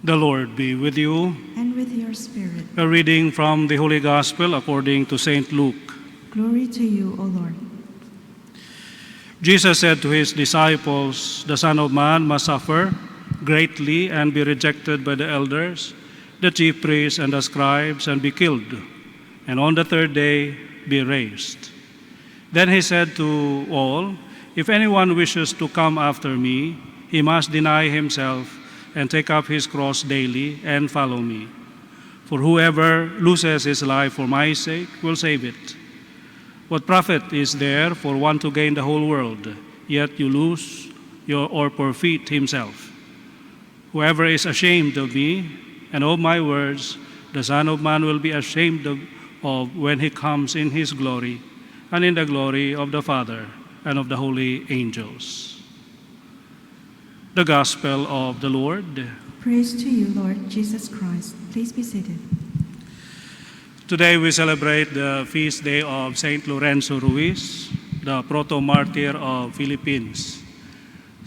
The Lord be with you. And with your spirit. A reading from the Holy Gospel according to St. Luke. Glory to you, O Lord. Jesus said to his disciples, "The Son of Man must suffer greatly and be rejected by the elders, the chief priests and the scribes, and be killed, and on the third day be raised." Then he said to all, "If anyone wishes to come after me, he must deny himself and take up his cross daily and follow me. For whoever loses his life for my sake will save it. What profit is there for one to gain the whole world, yet you lose or forfeit himself? Whoever is ashamed of me and of my words, the Son of Man will be ashamed of when he comes in his glory and in the glory of the Father and of the holy angels." The Gospel of the Lord. Praise to you, Lord Jesus Christ. Please be seated. Today we celebrate the feast day of Saint Lorenzo Ruiz, the proto-martyr of Philippines.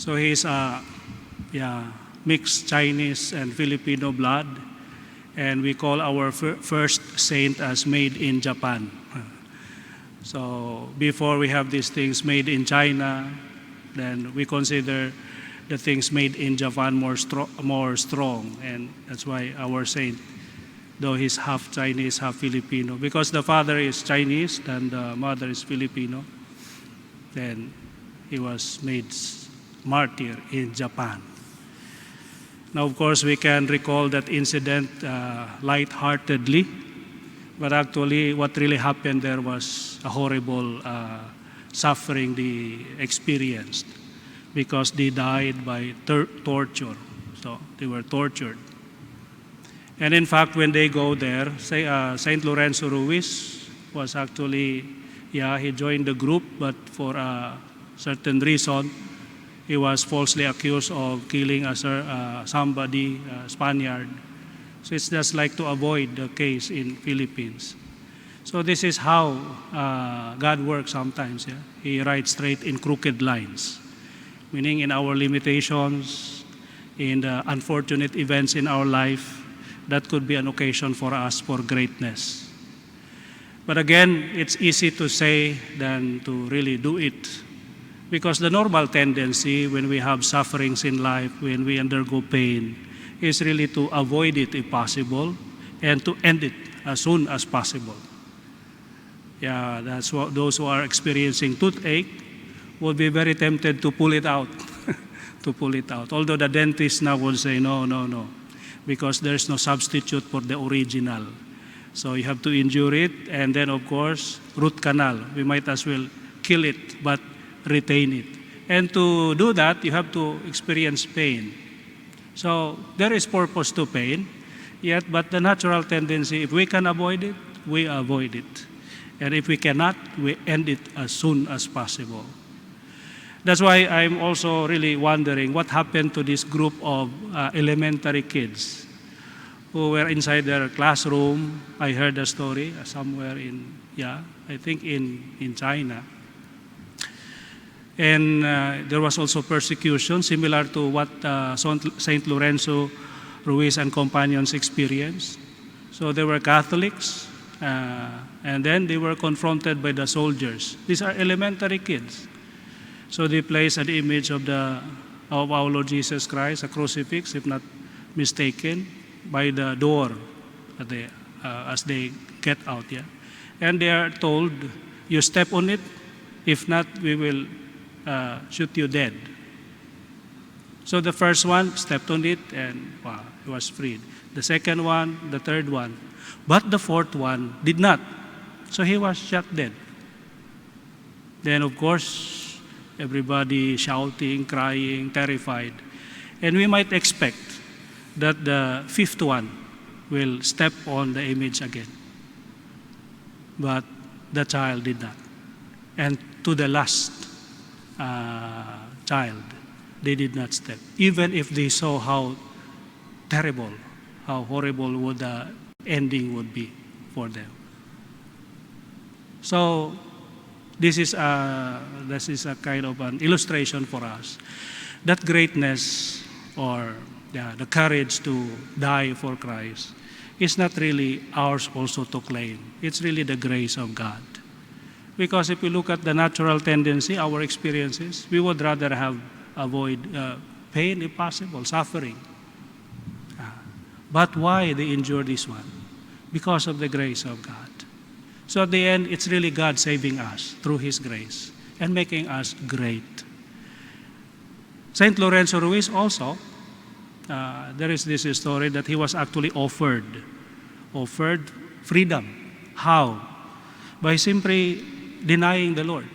So he's a mixed Chinese and Filipino blood, and we call our first saint as made in Japan. So before we have these things made in China, then we consider the things made in Japan more strong, and that's why our saint, though he's half Chinese, half Filipino, because the father is Chinese and the mother is Filipino, then he was made martyr in Japan. Now, of course, we can recall that incident lightheartedly, but actually what really happened there was a horrible suffering they experienced, because they died by torture. So they were tortured. And in fact, when they go there, Saint Lorenzo Ruiz was actually, he joined the group, but for a certain reason, he was falsely accused of killing somebody, a Spaniard. So it's just like to avoid the case in Philippines. So this is how God works sometimes. Yeah? He writes straight in crooked lines. Meaning in our limitations, in the unfortunate events in our life, that could be an occasion for us for greatness. But again, it's easy to say than to really do it. Because the normal tendency when we have sufferings in life, when we undergo pain, is really to avoid it if possible and to end it as soon as possible. Yeah, that's what those who are experiencing toothache would be very tempted to pull it out, to pull it out. Although the dentist now will say, no, because there's no substitute for the original. So you have to endure it, and then of course, root canal. We might as well kill it, but retain it. And to do that, you have to experience pain. So there is purpose to pain, but the natural tendency, if we can avoid it, we avoid it. And if we cannot, we end it as soon as possible. That's why I'm also really wondering what happened to this group of elementary kids who were inside their classroom. I heard a story somewhere I think in China. And there was also persecution similar to what Saint Lorenzo Ruiz and companions experienced. So they were Catholics, and then they were confronted by the soldiers. These are elementary kids. So they placed an image of our Lord Jesus Christ, a crucifix, if not mistaken, by the door as they get out. Yeah, and they are told, "You step on it. If not, we will shoot you dead." So the first one stepped on it, and he was freed. The second one, the third one, but the fourth one did not. So he was shot dead. Then, of course, everybody shouting, crying, terrified. And we might expect that the fifth one will step on the image again. But the child did not. And to the last child, they did not step. Even if they saw how terrible, how horrible would the ending would be for them. So this is a kind of an illustration for us that greatness or the courage to die for Christ is not really ours also to claim. It's really the grace of God. Because if we look at the natural tendency, our experiences, we would rather avoid pain if possible, suffering. But why they endure this one? Because of the grace of God. So at the end, it's really God saving us through His grace and making us great. Saint Lorenzo Ruiz also, there is this story that he was actually offered freedom. How? By simply denying the Lord.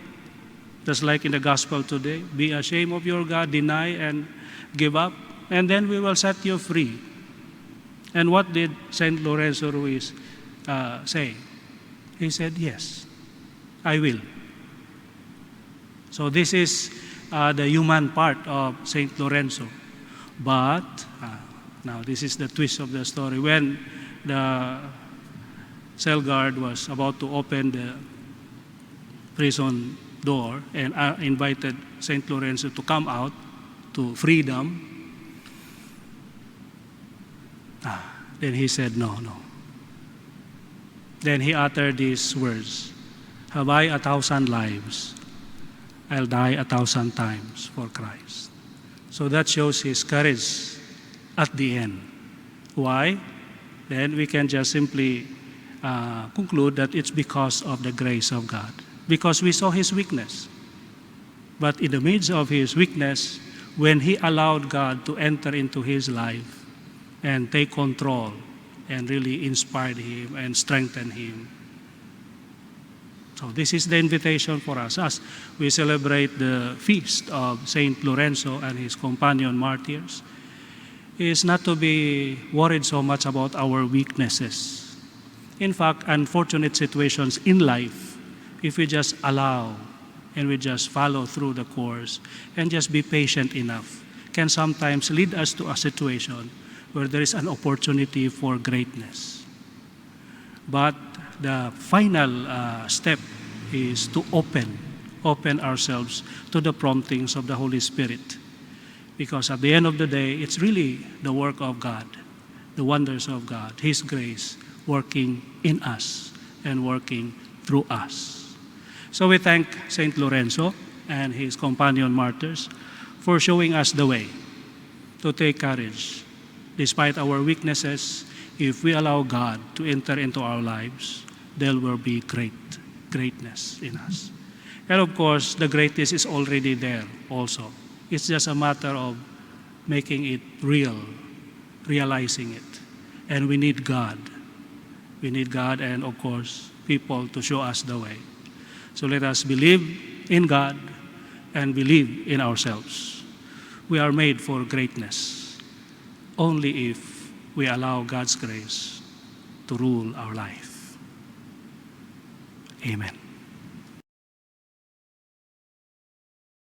Just like in the gospel today, be ashamed of your God, deny and give up, and then we will set you free. And what did Saint Lorenzo Ruiz say? He said, yes, I will. So this is the human part of Saint Lorenzo. But, now this is the twist of the story. When the cell guard was about to open the prison door and invited Saint Lorenzo to come out to freedom, then he said, no. Then he uttered these words, have I 1,000 lives, I'll die 1,000 times for Christ. So that shows his courage at the end. Why? Then we can just simply conclude that it's because of the grace of God. Because we saw his weakness. But in the midst of his weakness, when he allowed God to enter into his life and take control and really inspired him and strengthened him. So this is the invitation for us as we celebrate the feast of Saint Lorenzo and his companion martyrs, is not to be worried so much about our weaknesses. In fact, unfortunate situations in life, if we just allow and we just follow through the course and just be patient enough, can sometimes lead us to a situation where there is an opportunity for greatness. But the final step is to open ourselves to the promptings of the Holy Spirit. Because at the end of the day, it's really the work of God, the wonders of God, His grace working in us and working through us. So we thank Saint Lorenzo and his companion martyrs for showing us the way to take courage. Despite our weaknesses, if we allow God to enter into our lives, there will be greatness in us. And of course, the greatness is already there also. It's just a matter of making it real, realizing it. And we need God. We need God and, of course, people to show us the way. So let us believe in God and believe in ourselves. We are made for greatness only if we allow God's grace to rule our life. Amen.